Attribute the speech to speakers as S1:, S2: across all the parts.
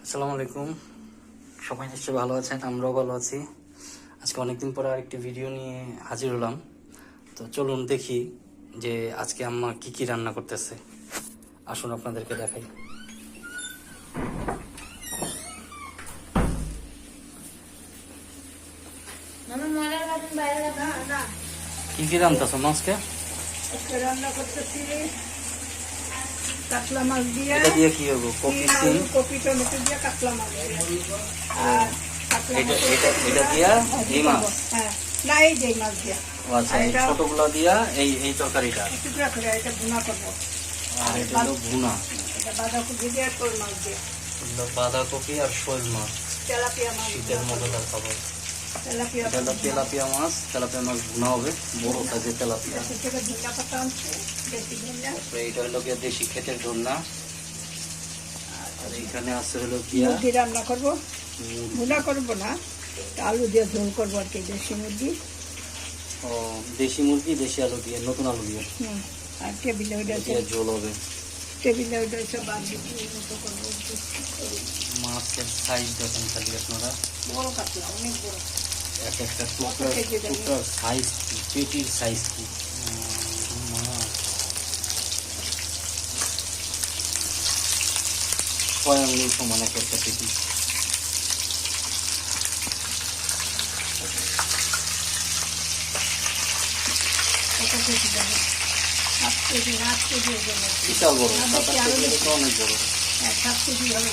S1: আসসালামু আলাইকুম। সবাই নিশ্চয়ই ভালো আছেন, আমরাও ভালো আছি। আজকে অনেকদিন পরে আরেকটি ভিডিও নিয়ে হাজির হলাম। তো চলুন দেখি যে আজকে আম্মা কি কি রান্না করতেছে। আসুন আপনাদেরকে দেখাই। কি কি রান্নাতেছো মাছকে?
S2: রান্না করতেছি কাতলা মাছ দিয়ে।
S1: এটা দিয়ে কি হবে? কপি, সিম,
S2: কপি, টমেটো দিয়ে কাতলা মাছ আর
S1: এটা দিয়া এই মাছ।
S2: হ্যাঁ, না এই যে মাছ দিয়া।
S1: আচ্ছা, এই ছোটগুলো দিয়া এই তরকারিটা
S2: টুকরা করে এটা ভুনা করবো।
S1: আর এটা হলো ভুনা।
S2: এটা বাঁধাকপি দিয়ে তোর মাছ দিয়ে,
S1: বাঁধাকপি আর শোল মাছ,
S2: তেলাপিয়া মাছ,
S1: শীতের মজাদার খাবার।
S2: তেলাপিয়া
S1: এটা হলো তেলাপিয়া মাছ ভুনা হবে, বড় সাইজের তেলাপিয়া।
S2: থেকে ধনিয়া পাতা আনছে, বেশি ধনিয়া।
S1: তারপরে এটা হলো গিয়া দেশি ক্ষেতের ধন্যা। আর এখানে আছে হলো গিয়া
S2: মুরগি রান্না করবো, ভুনা করবো না, আলু দিয়ে ঝোল করবো আর কি, দেশি মুরগি।
S1: ও, দেশি মুরগি, দেশি আলু দিয়ে, নতুন আলু দিয়ে
S2: আর টেবিলে ওইটা
S1: ঝোল হবে।
S2: টেবিলে ওইটা সব মতো করবো।
S1: মাছের সাইজ দেখেন খালি আপনারা,
S2: বড় কাতলা, অনেক বড়।
S1: এক একটা টুকরার সাইজ কি, পেটির সাইজ কি। ছয় আঙুল সমান এক একটা পেটি। বিশাল বড়, 7-8 কেজি তো অনেক বড়।
S2: হ্যাঁ, 7 কেজি হবে,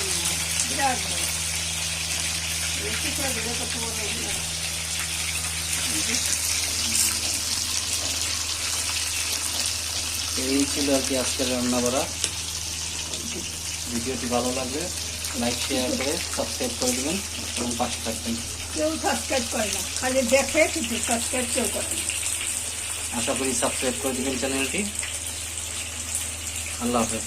S2: বিরাট বড়।
S1: এই ছিল আর কি আজকের রান্না বাড়া। ভিডিওটি ভালো লাগবে লাইক শেয়ার করে সাবস্ক্রাইব করে দেবেন এবং পাশে থাকবেন।
S2: কেউ সাবস্ক্রাইব করে না, খালি দেখে, কিন্তু সাবস্ক্রাইব কেউ করে না।
S1: আশা করি সাবস্ক্রাইব করে দেবেন চ্যানেলটি। আল্লাহ হাফেজ।